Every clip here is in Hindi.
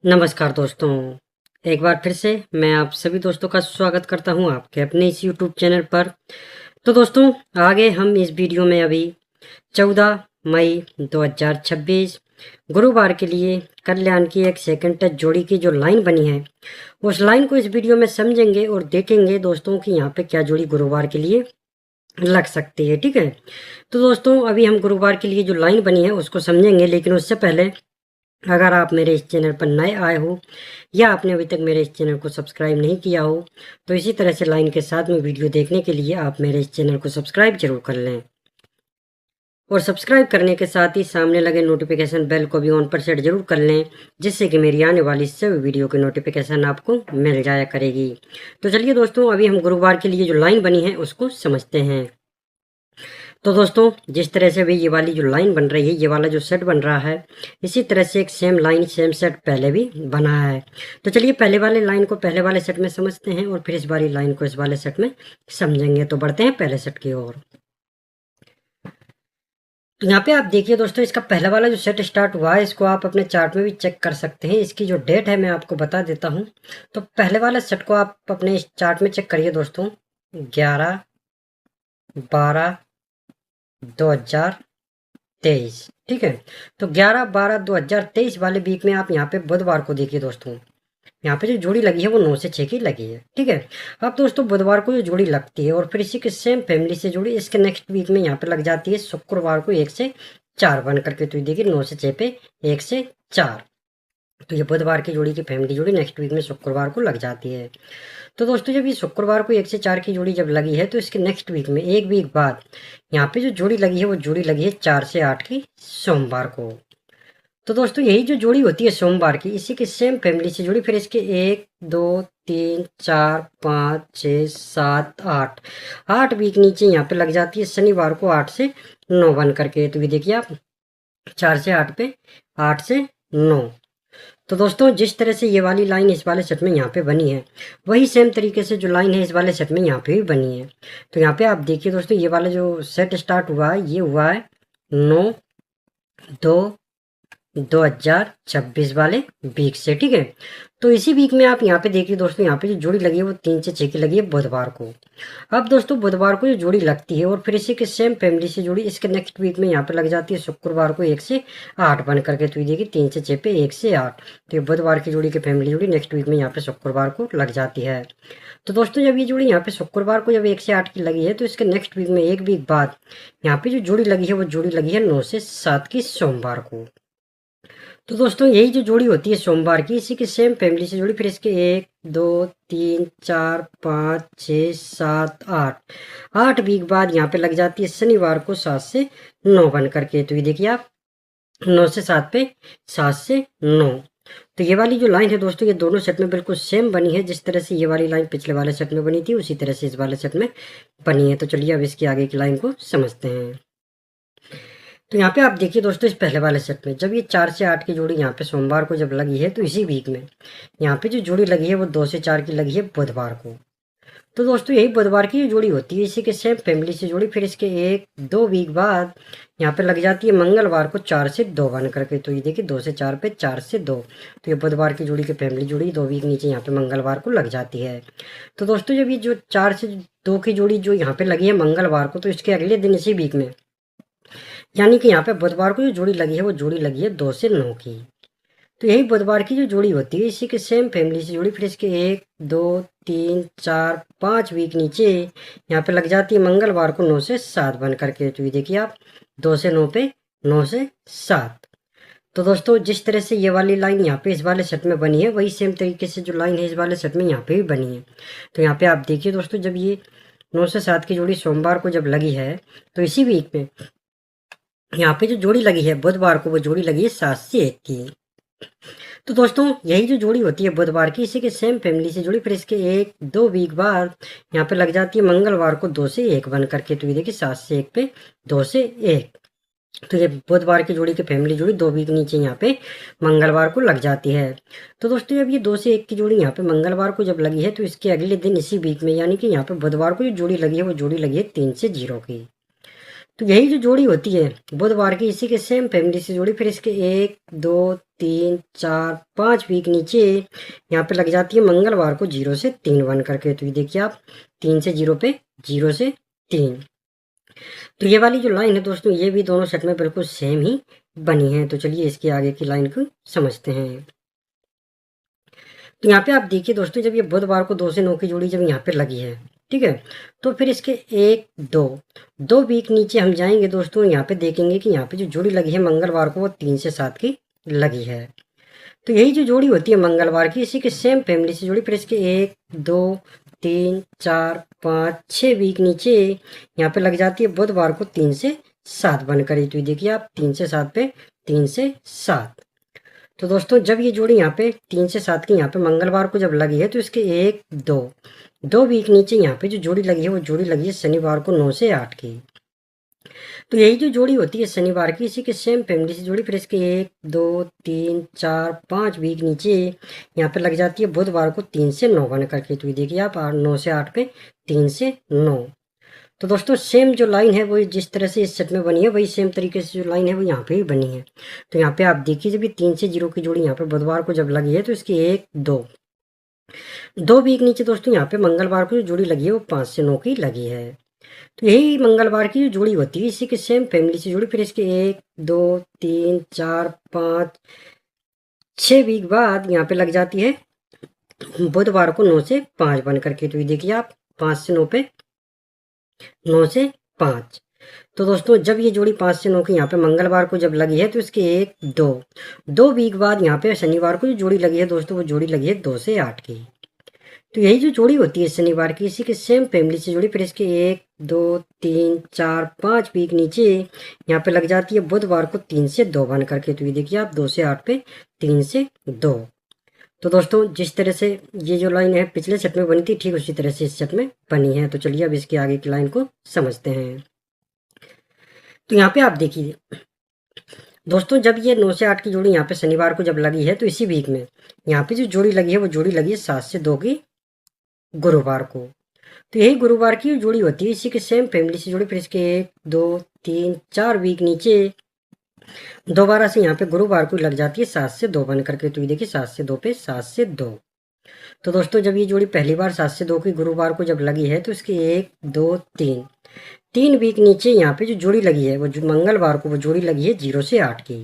नमस्कार दोस्तों, एक बार फिर से मैं आप सभी दोस्तों का स्वागत करता हूं आपके अपने इस यूट्यूब चैनल पर। तो दोस्तों, आगे हम इस वीडियो में अभी 14 मई 2026 गुरुवार के लिए कल्याण की एक सेकंड टच जोड़ी की जो लाइन बनी है, उस लाइन को इस वीडियो में समझेंगे और देखेंगे दोस्तों कि यहाँ पे क्या जोड़ी गुरुवार के लिए लग सकती है। ठीक है, तो दोस्तों अभी हम गुरुवार के लिए जो लाइन बनी है उसको समझेंगे, लेकिन उससे पहले अगर आप मेरे इस चैनल पर नए आए हो या आपने अभी तक मेरे इस चैनल को सब्सक्राइब नहीं किया हो, तो इसी तरह से लाइन के साथ में वीडियो देखने के लिए आप मेरे इस चैनल को सब्सक्राइब जरूर कर लें और सब्सक्राइब करने के साथ ही सामने लगे नोटिफिकेशन बेल को भी ऑन पर सेट जरूर कर लें, जिससे कि मेरी आने वाली सभी वीडियो की नोटिफिकेशन आपको मिल जाया करेगी। तो चलिए दोस्तों, अभी हम गुरुवार के लिए जो लाइन बनी है उसको समझते हैं। तो दोस्तों, जिस तरह से भी ये वाली जो लाइन बन रही है, ये वाला जो सेट बन रहा है, इसी तरह से एक सेम लाइन सेम सेट पहले भी बना है। तो चलिए पहले वाले लाइन को पहले वाले सेट में समझते हैं और फिर इस वाली लाइन को इस वाले सेट में समझेंगे। तो बढ़ते हैं पहले सेट की ओर। तो यहाँ पे आप देखिए दोस्तों, इसका पहला वाला जो सेट स्टार्ट हुआ है, इसको आप अपने चार्ट में भी चेक कर सकते हैं। इसकी जो डेट है मैं आपको बता देता हूँ। तो पहले वाला सेट को आप अपने इस चार्ट में चेक करिए दोस्तों, 11/12/2023। ठीक है, तो 11/12/2023 वाले वीक में आप यहाँ पे बुधवार को देखिए दोस्तों, यहाँ पे जो जोड़ी लगी है वो 9 से 6 की लगी है। ठीक है, अब दोस्तों बुधवार को जो जोड़ी लगती है और फिर इसी के सेम फैमिली से जोड़ी इसके नेक्स्ट वीक में यहाँ पे लग जाती है शुक्रवार को 1 से 4 बन करके। तो देखिए 9 से 6 पे 1 से 4, तो ये बुधवार की जोड़ी की फैमिली जोड़ी नेक्स्ट वीक में शुक्रवार को लग जाती है। तो दोस्तों, जब ये शुक्रवार को 1 से 4 की जोड़ी जब लगी है, तो इसके नेक्स्ट वीक में एक वीक बाद यहाँ पे जो जोड़ी लगी है वो जोड़ी लगी है 4 से 8 की सोमवार को। तो दोस्तों, यही जो जोड़ी होती है सोमवार की, इसी की सेम फैमिली से जुड़ी फिर इसके 1 2 3 4 5 6 7 8 8 वीक नीचे यहाँ पे लग जाती है शनिवार को 8 से 9 बन करके। तो ये देखिए आप, 4 से 8 पे 8 से 9। तो दोस्तों, जिस तरह से ये वाली लाइन इस वाले सेट में यहाँ पे बनी है, वही सेम तरीके से जो लाइन है इस वाले सेट में यहाँ पे भी बनी है। तो यहाँ पे आप देखिए दोस्तों, ये वाला जो सेट स्टार्ट हुआ है, ये हुआ है 9/2/2026 वाले वीक से। ठीक है, तो इसी वीक में आप यहाँ पे देखिए दोस्तों, यहाँ पे जो जोड़ी लगी है वो 3 से 6 की लगी है बुधवार को। अब दोस्तों, बुधवार को जो जोड़ी लगती है और फिर इसी के सेम फैमिली से जोड़ी इसके नेक्स्ट वीक में यहाँ पे लग जाती है शुक्रवार को 1 से 8 बन करके। तो ये देखिए 3 से 6 पे 1 से 8, तो ये बुधवार की जोड़ी की फैमिली जोड़ी नेक्स्ट वीक में यहाँ पे शुक्रवार को लग जाती है। तो दोस्तों, जब ये जोड़ी यहाँ पे शुक्रवार को जब 1 से 8 की लगी है, तो इसके नेक्स्ट वीक में एक वीक बाद यहाँ पे जो जोड़ी लगी है वो जोड़ी लगी है 9 से 7 की सोमवार को। तो दोस्तों, यही जो जोड़ी होती है सोमवार की, इसी की सेम फैमिली से जोड़ी फिर इसके 1 2 3 4 5 6 7 8 8 वीक बाद यहाँ पे लग जाती है शनिवार को 7 से 9 बन करके। तो ये देखिए आप, 9 से 7 पे 7 से 9। तो ये वाली जो लाइन है दोस्तों, ये दोनों सेट में बिल्कुल सेम बनी है। जिस तरह से ये वाली लाइन पिछले वाले सेट में बनी थी, उसी तरह से इस वाले सेट में बनी है। तो चलिए अब इसकी आगे की लाइन को समझते हैं। तो यहाँ पे आप देखिए दोस्तों, इस पहले वाले सेट में जब ये 4 से 8 की जोड़ी यहाँ पे सोमवार को जब लगी है, तो इसी वीक में यहाँ पे जो जोड़ी लगी है वो 2 से 4 की लगी है बुधवार को। तो दोस्तों, यही बुधवार की जो जोड़ी होती है, इसी के सेम फैमिली से जोड़ी फिर इसके 1 2 वीक बाद यहाँ पे लग जाती है मंगलवार को 4 से 2 बन करके। तो ये देखिए 2 से 4 पे 4 से 2, तो ये बुधवार की जोड़ी की फैमिली जोड़ी 2 वीक नीचे यहाँ पे मंगलवार को लग जाती है। तो दोस्तों, जब ये जो 4 से 2 की जोड़ी जो यहाँ पे लगी है मंगलवार को, तो इसके अगले दिन इसी वीक में यानी कि यहाँ पे बुधवार को जो जोड़ी लगी है वो जोड़ी लगी है 2 से 9 की। तो यही बुधवार की जो जोड़ी होती है, इसी के सेम फैमिली से जोड़ी फिर इसके 1 2 3 4 5 वीक नीचे यहाँ पे लग जाती है मंगलवार को 9 से 7 बन करके। तो ये देखिए आप, 2 से 9 पे 9 से 7। तो दोस्तों, जिस तरह से ये वाली लाइन यहाँ पे इस वाले सेट में बनी है, वही सेम तरीके से जो लाइन है इस वाले सेट में यहाँ पे भी बनी है। तो यहाँ पे आप देखिए दोस्तों, जब ये 9 से 7 की जोड़ी सोमवार को जब लगी है, तो इसी वीक में यहाँ पे जो जोड़ी लगी है बुधवार को, वो जोड़ी लगी है 7 से 1 की। तो दोस्तों, यही जो जोड़ी होती है बुधवार की, इसी के सेम फैमिली से जुड़ी फिर इसके 1 2 वीक बाद यहाँ पे लग जाती है मंगलवार को 2 से 1 बन करके। तो ये देखिए 7 से 1 पे 2 से 1, तो ये बुधवार की जोड़ी की फैमिली जोड़ी 2 वीक नीचे यहाँ पे मंगलवार को लग जाती है। तो दोस्तों, जब ये 2 से 1 की जोड़ी यहाँ पे मंगलवार को जब लगी है, तो इसके अगले दिन इसी वीक में यानी कि यहाँ पे बुधवार को जो जोड़ी लगी है वो जोड़ी लगी है 3 से 0 की। तो यही जो जोड़ी होती है बुधवार की, इसी के सेम फैमिली से जोड़ी, फिर इसके 1 2 3 4 5 वीक नीचे यहाँ पे लग जाती है मंगलवार को 0 से 3 बन करके। तो ये देखिए आप 3 से 0 पे 0 से 3। तो ये वाली जो लाइन है दोस्तों, ये भी दोनों सेट में बिल्कुल सेम ही बनी है। तो चलिए इसके आगे की लाइन को समझते हैं। तो यहाँ पे आप देखिए दोस्तों, जब ये बुधवार को 2 से 9 की जोड़ी जब यहाँ पे लगी है, ठीक है, तो फिर इसके 1 2 वीक नीचे हम जाएंगे दोस्तों, यहाँ पे देखेंगे कि यहाँ पे जो जोड़ी लगी है मंगलवार को वो 3 से 7 की लगी है। तो यही जो जोड़ी होती है मंगलवार की, इसी के सेम फैमिली से जोड़ी, फिर इसके 1 2 3 4 5 6 वीक नीचे यहाँ पे लग जाती है बुधवार को 3 से 7 बनकर। तो देखिए आप 3 से 7 पे 3 से 7। तो दोस्तों जब ये जोड़ी यहाँ पे 3 से 7 की यहाँ पे मंगलवार को जब लगी है, तो इसके 1 2 वीक नीचे यहाँ पे जो जोड़ी लगी है वो जोड़ी लगी है शनिवार को 9 से 8 की। तो यही जो जोड़ी होती है शनिवार की, इसी के सेम फैमिली से जोड़ी, फिर इसके 1 2 3 4 5 वीक नीचे यहाँ पे लग जाती है बुधवार को 3 से 9 बन करके। तो ये देखिए आप 9 से 8 पे 3 से 9। तो दोस्तों सेम जो लाइन है वो जिस तरह से इस सेट में बनी है, वही सेम तरीके से जो लाइन है वो यहाँ पे भी बनी है। तो यहाँ पे आप देखिए, जब ये 3 से 0 की जोड़ी यहाँ पे बुधवार को जब लगी है, तो इसकी 1 2 वीक नीचे दोस्तों यहाँ पे मंगलवार को जो जोड़ी लगी है वो 5 से 9 की लगी है। तो यही मंगलवार की जो जोड़ी होती है, इसी के सेम फैमिली से जोड़ी, फिर इसके 1 2 3 4 5 6 वीक बाद यहाँ पे लग जाती है बुधवार को 9 से 5 बन करके। तो ये देखिए आप 5 से 9 पे 9 से 5। तो दोस्तों जब ये जोड़ी 5 से 9 की यहाँ पे मंगलवार को जब लगी है, तो इसके 1 2 वीक बाद यहाँ पे शनिवार को जो जोड़ी लगी है दोस्तों, वो जोड़ी लगी है 2 से 8 की। तो यही जो जोड़ी होती है शनिवार की, इसी के सेम फैमिली से जोड़ी, फिर इसके 1 2 3 4 5 वीक नीचे यहाँ पे लग जाती है बुधवार को 3 से 2 बन करके। तो ये देखिए आप 2 से 8 पे 3 से 2। तो दोस्तों जिस तरह से ये जो लाइन है पिछले सेट में बनी थी, ठीक उसी तरह से इस सेट में बनी है। तो चलिए अब इसके आगे की लाइन को समझते हैं। तो यहाँ पे आप देखिए दोस्तों, जब ये 9 से 8 की जोड़ी यहाँ पे शनिवार को जब लगी है, तो इसी वीक में यहाँ पे जो जोड़ी लगी है वो जोड़ी लगी है 7 से 2 की गुरुवार को। तो यही गुरुवार की जोड़ी होती है, इसी के सेम फैमिली से जोड़ी, फिर इसके 1 2 3 4 वीक नीचे दोबारा से यहाँ पे गुरुवार को लग जाती है 7 से 2 बन करके। तो ये देखिए 7 से 2 पे 7 से 2। तो दोस्तों जब ये जोड़ी पहली बार 7 से 2 की गुरुवार को जब लगी है, तो इसके 1 2 3 वीक नीचे यहाँ पे जो जोड़ी लगी है वो जो मंगलवार को वो जोड़ी लगी है 0 से 8 की।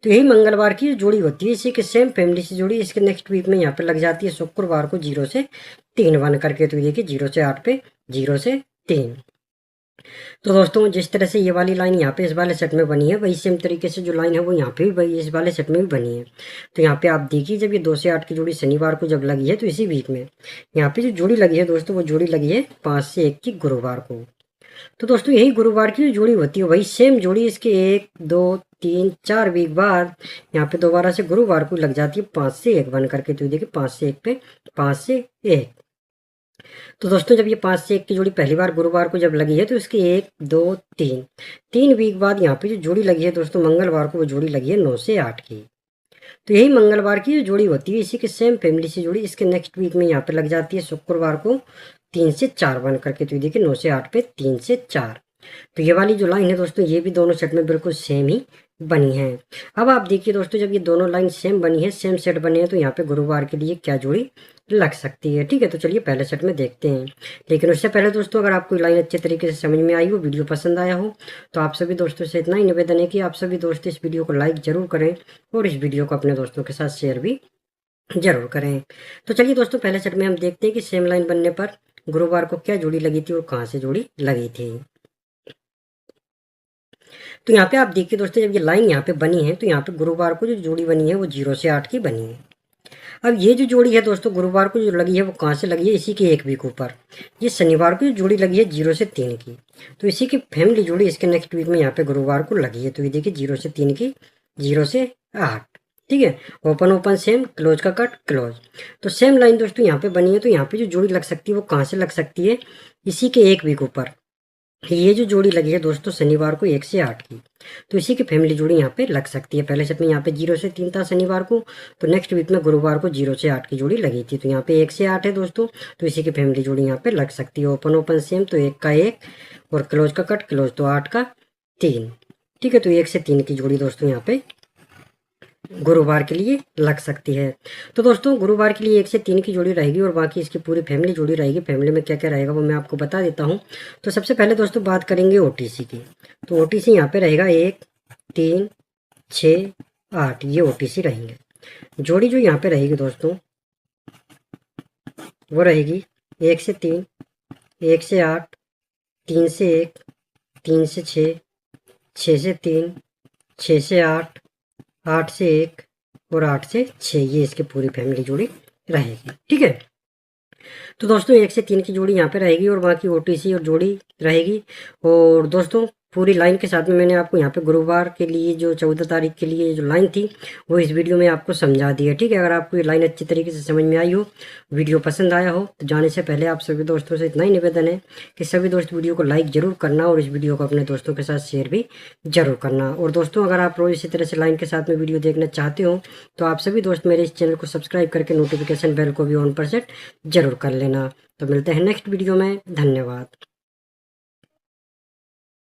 तो यही मंगलवार की जोड़ी होती है, इसी के सेम फैमिली से जोड़ी, इसके नेक्स्ट वीक में यहाँ पे लग जाती है शुक्रवार को 0 से 3 बन करके। तो देखिए 0 से 8 पे 0 से 3। तो दोस्तों जिस तरह से ये वाली लाइन यहाँ पे इस वाले सेट में बनी है, वही सेम तरीके से जो लाइन है वो यहाँ पे भी इस वाले सेट में भी बनी है। तो यहाँ पे आप देखिए, जब ये 2 से 8 की जोड़ी शनिवार को जब लगी है, तो इसी वीक में यहाँ पे जो जोड़ी लगी है दोस्तों, वो जोड़ी लगी है 5 से 1 की गुरुवार को। तो दोस्तों यही गुरुवार की जो जोड़ी होती है वही सेम जोड़ी इसके 1 2 3 4 वीक बाद यहाँ पे दोबारा से गुरुवार को लग जाती है 5 से 1 बन करके। तो देखिए 5 से 1 पे 5 से 1। तो दोस्तों जब ये 5 से 1 की जोड़ी पहली बार गुरुवार को जब लगी है, तो इसके 1 2 3 वीक बाद यहाँ पे जो जोड़ी लगी है दोस्तों मंगलवार को, वो जोड़ी लगी है 9 से 8 की। तो यही मंगलवार की जो जोड़ी होती है, इसी के सेम फैमिली से जोड़ी, इसके नेक्स्ट वीक में यहाँ पे लग जाती है शुक्रवार को 3 से 4 बन करके। तो देखिए 9 से 8 पे 3 से 4। तो ये वाली जो लाइन है दोस्तों, ये भी दोनों सेट में बिल्कुल सेम ही बनी है। अब आप देखिए दोस्तों, जब ये दोनों लाइन सेम बनी है, सेम सेट बने हैं, तो यहाँ पे गुरुवार के लिए क्या जोड़ी लग सकती है, ठीक है। तो चलिए पहले सेट में देखते हैं। लेकिन उससे पहले दोस्तों, अगर आपको लाइन अच्छे तरीके से समझ में आई हो, वीडियो पसंद आया हो, तो आप सभी दोस्तों से इतना ही निवेदन है कि आप सभी दोस्त इस वीडियो को लाइक जरूर करें और इस वीडियो को अपने दोस्तों के साथ शेयर भी जरूर करें। तो चलिए दोस्तों पहले सेट में हम देखते हैं कि सेम लाइन बनने पर गुरुवार को क्या जोड़ी लगी थी और कहाँ से जोड़ी लगी थी। तो यहाँ पे आप देखिए दोस्तों, जब ये लाइन यहाँ पे बनी है, तो यहाँ पे गुरुवार को जो जोड़ी बनी है वो 0 से 8 की बनी है। अब ये जो जोड़ी है दोस्तों गुरुवार को जो लगी है वो कहाँ से लगी है, इसी के 1 वीक ऊपर ये शनिवार को जो जोड़ी लगी है 0 से 3 की। तो इसी की फैमिली जोड़ी इसके नेक्स्ट वीक में यहाँ पे गुरुवार को लगी है। तो ये देखिए 0 से 3 की 0 से 8, ठीक है। ओपन ओपन सेम, क्लोज का कट क्लोज। तो सेम लाइन दोस्तों यहाँ पे बनी है। तो यहाँ पे जो जोड़ी लग सकती है वो कहाँ से लग सकती है, इसी के 1 वीक ऊपर ये जो जोड़ी लगी है दोस्तों शनिवार को 1 से 8 की, तो इसी की फैमिली जोड़ी यहाँ पे लग सकती है। पहले से अपने यहाँ पे 0 से 3 था शनिवार को, तो नेक्स्ट वीक में गुरुवार को 0 से 8 की जोड़ी लगी थी, तो यहाँ पे 1 से 8 है दोस्तों, तो इसी की फैमिली जोड़ी यहाँ पे लग सकती है। ओपन ओपन सेम, तो 1 का 1 और क्लोज का कट क्लोज, तो 8 का 3। ठीक है, तो 1 से 3 की जोड़ी दोस्तों यहाँ पे गुरुवार के लिए लग सकती है। तो दोस्तों गुरुवार के लिए 1 से 3 की जोड़ी रहेगी और बाकी इसकी पूरी फैमिली जोड़ी रहेगी। फैमिली में क्या क्या रहेगा वो मैं आपको बता देता हूँ। तो सबसे पहले दोस्तों बात करेंगे ओटीसी की। तो ओटीसी यहाँ पे रहेगा 1, 3, 6, 8, ये ओटीसी रहेंगे। जोड़ी जो यहाँ पे रहेगी दोस्तों वो रहेगी 1 से 3, 1 से 8, 3 से 1, 3 से 6, 6 से 3, 6 से 8, 8 से 1 और 8 से 6, ये इसकी पूरी फैमिली जोड़ी रहेगी। ठीक है, तो दोस्तों 1 से 3 की जोड़ी यहाँ पे रहेगी और बाकी ओटीसी और जोड़ी रहेगी। और दोस्तों पूरी लाइन के साथ में मैंने आपको यहाँ पे गुरुवार के लिए जो 14 तारीख के लिए जो लाइन थी वो इस वीडियो में आपको समझा दी है। ठीक है, अगर आपको ये लाइन अच्छी तरीके से समझ में आई हो, वीडियो पसंद आया हो, तो जाने से पहले आप सभी दोस्तों से इतना ही निवेदन है कि सभी दोस्त वीडियो को लाइक जरूर करना और इस वीडियो को अपने दोस्तों के साथ शेयर भी जरूर करना। और दोस्तों अगर आप रोज इसी तरह से लाइन के साथ में वीडियो देखना चाहते हो तो आप सभी दोस्त मेरे इस चैनल को सब्सक्राइब करके नोटिफिकेशन बेल को भी ऑन पर सेट जरूर कर लेना। तो मिलते हैं नेक्स्ट वीडियो में, धन्यवाद।